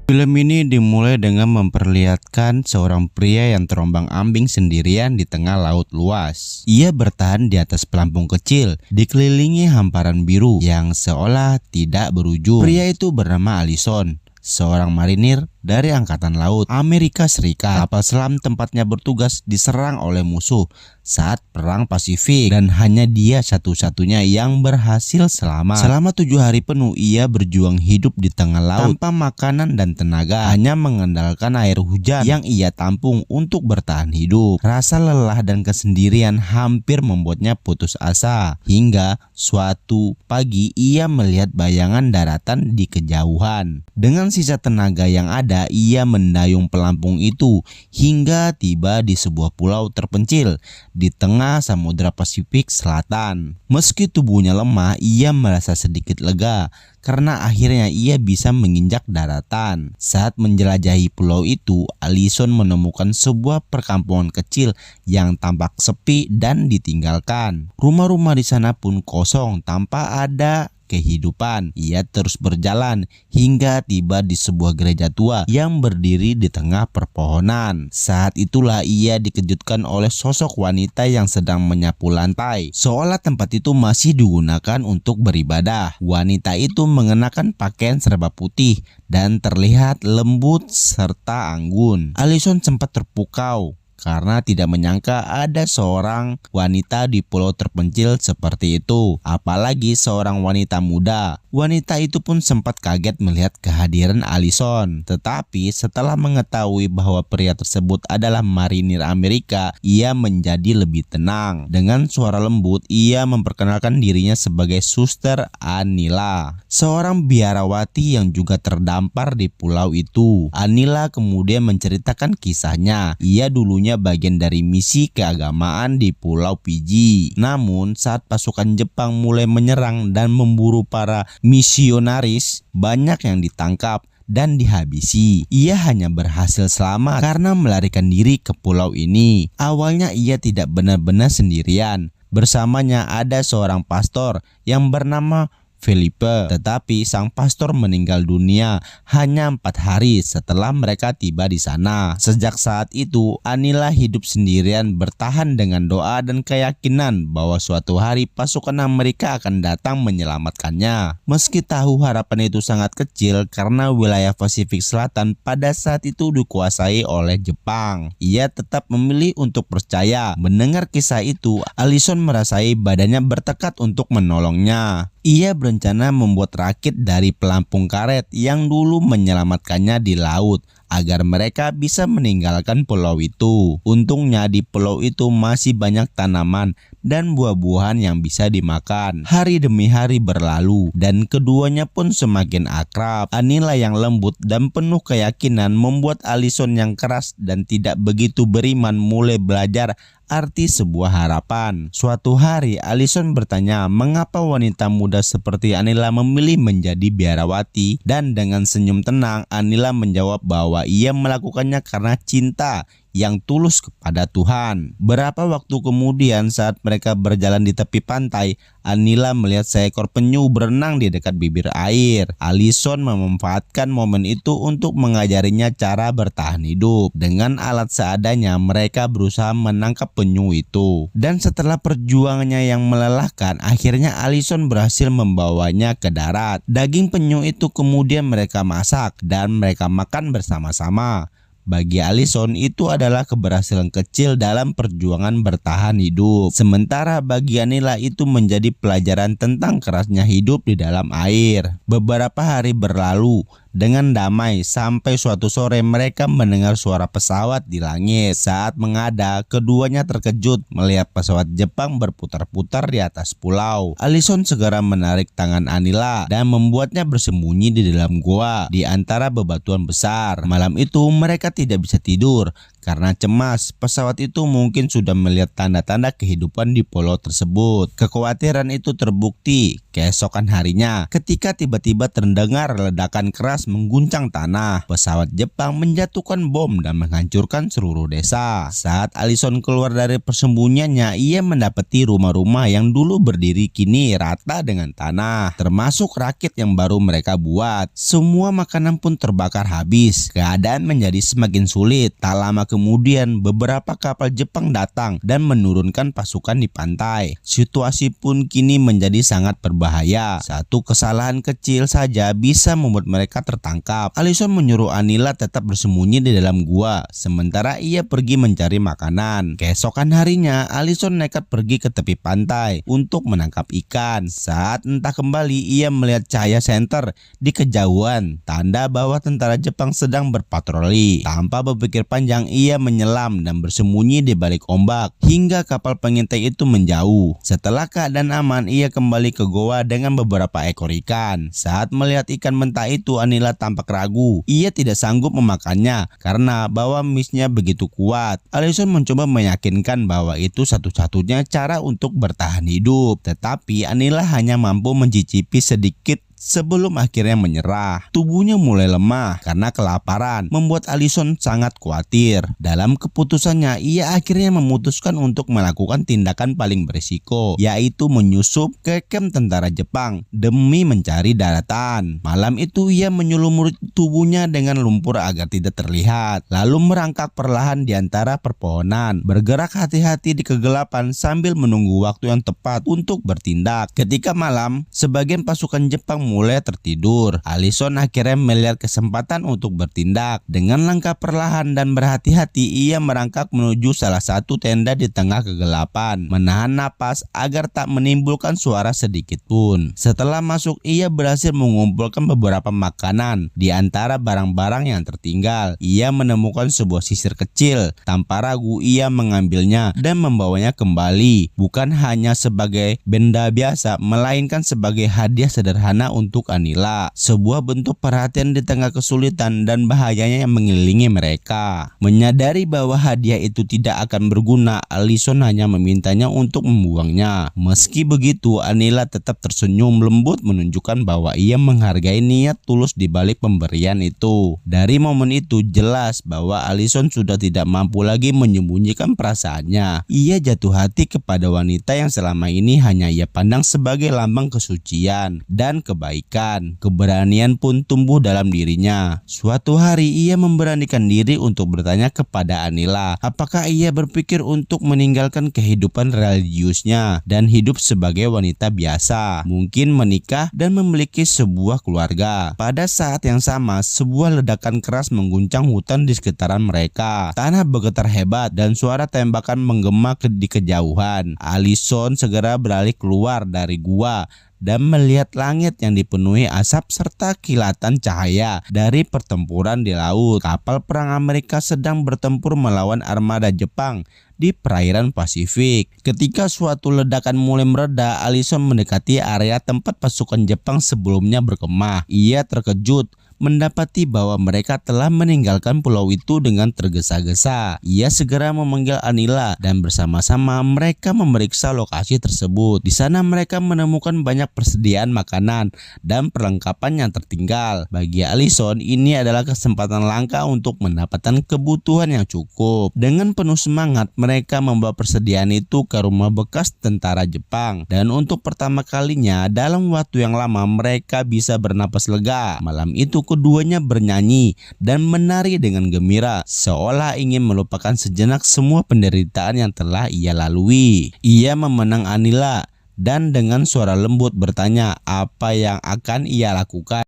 Film ini dimulai dengan memperlihatkan seorang pria yang terombang-ambing sendirian di tengah laut luas. Ia bertahan di atas pelampung kecil, dikelilingi hamparan biru yang seolah tidak berujung. Pria itu bernama Allison, seorang marinir dari Angkatan Laut Amerika Serikat. Kapal selam tempatnya bertugas diserang oleh musuh saat Perang Pasifik, dan hanya dia satu-satunya yang berhasil selamat. Selama 7 hari penuh ia berjuang hidup di tengah laut tanpa makanan dan tenaga, hanya mengandalkan air hujan yang ia tampung untuk bertahan hidup. Rasa lelah dan kesendirian hampir membuatnya putus asa, hingga suatu pagi ia melihat bayangan daratan di kejauhan. Dengan sisa tenaga yang ada, ia mendayung pelampung itu hingga tiba di sebuah pulau terpencil di tengah Samudra Pasifik Selatan. Meski tubuhnya lemah, ia merasa sedikit lega karena akhirnya ia bisa menginjak daratan. Saat menjelajahi pulau itu, Allison menemukan sebuah perkampungan kecil yang tampak sepi dan ditinggalkan. Rumah-rumah di sana pun kosong tanpa ada kehidupan. Ia terus berjalan hingga tiba di sebuah gereja tua yang berdiri di tengah perpohonan. Saat itulah ia dikejutkan oleh sosok wanita yang sedang menyapu lantai, seolah tempat itu masih digunakan untuk beribadah. Wanita itu mengenakan pakaian serba putih dan terlihat lembut serta anggun. Allison sempat terpukau karena tidak menyangka ada seorang wanita di pulau terpencil seperti itu, apalagi seorang wanita muda. Wanita itu pun sempat kaget melihat kehadiran Allison, tetapi setelah mengetahui bahwa pria tersebut adalah marinir Amerika, ia menjadi lebih tenang. Dengan suara lembut, ia memperkenalkan dirinya sebagai Suster Anila, seorang biarawati yang juga terdampar di pulau itu. Anila kemudian menceritakan kisahnya. Ia dulunya bagian dari misi keagamaan di Pulau Fiji. Namun saat pasukan Jepang mulai menyerang dan memburu para misionaris, banyak yang ditangkap dan dihabisi. Ia hanya berhasil selamat karena melarikan diri ke pulau ini. Awalnya ia tidak benar-benar sendirian. Bersamanya ada seorang pastor yang bernama Felipe, tetapi sang pastor meninggal dunia hanya 4 hari setelah mereka tiba di sana. Sejak saat itu, Anila hidup sendirian, bertahan dengan doa dan keyakinan bahwa suatu hari pasukan Amerika akan datang menyelamatkannya. Meski tahu harapan itu sangat kecil karena wilayah Pasifik Selatan pada saat itu dikuasai oleh Jepang, ia tetap memilih untuk percaya. Mendengar kisah itu, Allison merasai badannya bertekad untuk menolongnya. Ia berencana membuat rakit dari pelampung karet yang dulu menyelamatkannya di laut agar mereka bisa meninggalkan pulau itu. Untungnya di pulau itu masih banyak tanaman dan buah-buahan yang bisa dimakan. Hari demi hari berlalu dan keduanya pun semakin akrab. Anila yang lembut dan penuh keyakinan membuat Allison yang keras dan tidak begitu beriman mulai belajar arti sebuah harapan. Suatu hari Allison bertanya mengapa wanita muda seperti Anila memilih menjadi biarawati, dan dengan senyum tenang Anila menjawab bahwa ia melakukannya karena cinta yang tulus kepada Tuhan. Beberapa waktu kemudian saat mereka berjalan di tepi pantai, Anila melihat seekor penyu berenang di dekat bibir air. Allison memanfaatkan momen itu untuk mengajarinya cara bertahan hidup. Dengan alat seadanya mereka berusaha menangkap penyu itu. Dan setelah perjuangannya yang melelahkan, akhirnya Allison berhasil membawanya ke darat. Daging penyu itu kemudian mereka masak dan mereka makan bersama-sama. Bagi Allison itu adalah keberhasilan kecil dalam perjuangan bertahan hidup. Sementara bagi Anila itu menjadi pelajaran tentang kerasnya hidup di dalam air. Beberapa hari berlalu dengan damai sampai suatu sore mereka mendengar suara pesawat di langit. Saat menghadap, keduanya terkejut melihat pesawat Jepang berputar-putar di atas pulau. Allison segera menarik tangan Anila dan membuatnya bersembunyi di dalam gua di antara bebatuan besar. Malam itu mereka tidak bisa tidur karena cemas. Pesawat itu mungkin sudah melihat tanda-tanda kehidupan di pulau tersebut. Kekhawatiran itu terbukti keesokan harinya ketika tiba-tiba terdengar ledakan keras keras mengguncang tanah. Pesawat Jepang menjatuhkan bom dan menghancurkan seluruh desa. Saat Allison keluar dari persembunyiannya, ia mendapati rumah-rumah yang dulu berdiri kini rata dengan tanah, termasuk rakit yang baru mereka buat. Semua makanan pun terbakar habis. Keadaan menjadi semakin sulit. Tak lama kemudian, beberapa kapal Jepang datang dan menurunkan pasukan di pantai. Situasi pun kini menjadi sangat berbahaya. Satu kesalahan kecil saja bisa membuat mereka tertangkap. Allison menyuruh Anila tetap bersembunyi di dalam gua, sementara ia pergi mencari makanan. Keesokan harinya, Allison nekat pergi ke tepi pantai untuk menangkap ikan. Saat entah kembali, ia melihat cahaya senter di kejauhan, tanda bahwa tentara Jepang sedang berpatroli. Tanpa berpikir panjang, ia menyelam dan bersembunyi di balik ombak hingga kapal pengintai itu menjauh. Setelah keadaan aman, ia kembali ke goa dengan beberapa ekor ikan. Saat melihat ikan mentah itu, Anila tampak ragu. Ia tidak sanggup memakannya karena bau misnya begitu kuat. Allison mencoba meyakinkan bahwa itu satu-satunya cara untuk bertahan hidup, tetapi Anila hanya mampu mencicipi sedikit sebelum akhirnya menyerah. Tubuhnya mulai lemah karena kelaparan, membuat Allison sangat khawatir. Dalam keputusannya, ia akhirnya memutuskan untuk melakukan tindakan paling berisiko, yaitu menyusup ke kamp tentara Jepang demi mencari daratan. Malam itu ia menyelumuri tubuhnya dengan lumpur agar tidak terlihat, lalu merangkak perlahan di antara perpohonan, bergerak hati-hati di kegelapan sambil menunggu waktu yang tepat untuk bertindak. Ketika malam, sebagian pasukan Jepang mulai tertidur. Allison akhirnya melihat kesempatan untuk bertindak. Dengan langkah perlahan dan berhati-hati, ia merangkak menuju salah satu tenda di tengah kegelapan, menahan napas agar tak menimbulkan suara sedikit pun. Setelah masuk, ia berhasil mengumpulkan beberapa makanan di antara barang-barang yang tertinggal. Ia menemukan sebuah sisir kecil. Tanpa ragu, ia mengambilnya dan membawanya kembali, bukan hanya sebagai benda biasa, melainkan sebagai hadiah sederhana untuk Anila, sebuah bentuk perhatian di tengah kesulitan dan bahayanya yang mengelilingi mereka. Menyadari bahwa hadiah itu tidak akan berguna, Allison hanya memintanya untuk membuangnya. Meski begitu, Anila tetap tersenyum lembut menunjukkan bahwa ia menghargai niat tulus di balik pemberian itu. Dari momen itu jelas bahwa Allison sudah tidak mampu lagi menyembunyikan perasaannya. Ia jatuh hati kepada wanita yang selama ini hanya ia pandang sebagai lambang kesucian dan kebaikan. Keberanian pun tumbuh dalam dirinya. Suatu hari ia memberanikan diri untuk bertanya kepada Anila, apakah ia berpikir untuk meninggalkan kehidupan religiusnya dan hidup sebagai wanita biasa, mungkin menikah dan memiliki sebuah keluarga. Pada saat yang sama, sebuah ledakan keras mengguncang hutan di sekitaran mereka. Tanah bergetar hebat dan suara tembakan menggema di kejauhan. Allison segera beralih keluar dari gua dan melihat langit yang dipenuhi asap serta kilatan cahaya dari pertempuran di laut. Kapal perang Amerika sedang bertempur melawan armada Jepang di perairan Pasifik. Ketika suatu ledakan mulai mereda, Allison mendekati area tempat pasukan Jepang sebelumnya berkemah. Ia terkejut mendapati bahwa mereka telah meninggalkan pulau itu dengan tergesa-gesa. Ia segera memanggil Anila dan bersama-sama mereka memeriksa lokasi tersebut. Di sana mereka menemukan banyak persediaan makanan dan perlengkapan yang tertinggal. Bagi Allison, ini adalah kesempatan langka untuk mendapatkan kebutuhan yang cukup. Dengan penuh semangat, mereka membawa persediaan itu ke rumah bekas tentara Jepang. Dan untuk pertama kalinya dalam waktu yang lama, mereka bisa bernapas lega. Malam itu keduanya bernyanyi dan menari dengan gembira, seolah ingin melupakan sejenak semua penderitaan yang telah ia lalui. Ia memenang Anila dan dengan suara lembut bertanya apa yang akan ia lakukan.